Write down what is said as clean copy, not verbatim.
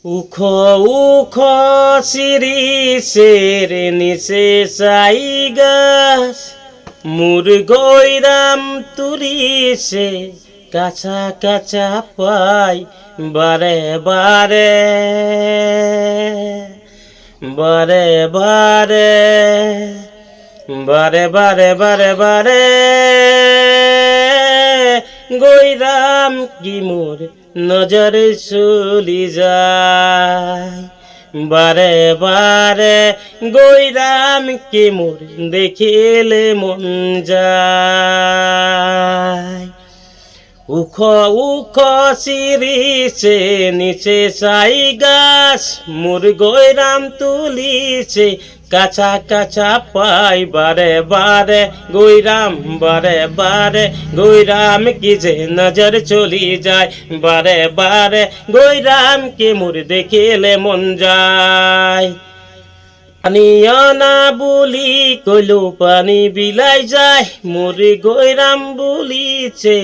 উখো উখো শিরিষের নিচে চাই গাছ মুর গৈরাম তুরিছে কাছা কাছা পাই বারে বারে বারে বারে বারে বারে বারে বারে গৈরাম কি মোর নজরে চলি যায় বারে বারে গৈরাম কি মোর দেখিলে মন যায় উখ উখ শিরিছে নিচে চাই গাছ মোর গৈরাম তুলিছে কাছা কাছা পাই বারে বারে গৈরাম বারে বারে গৈরাম কি যে নজর চলি যায় বারে বারে গৈরাম কি মোর দেখিলে মন যায় পানিও না বুলি কইলো পানি বিলাই যায় মোর গৈরাম বলিছে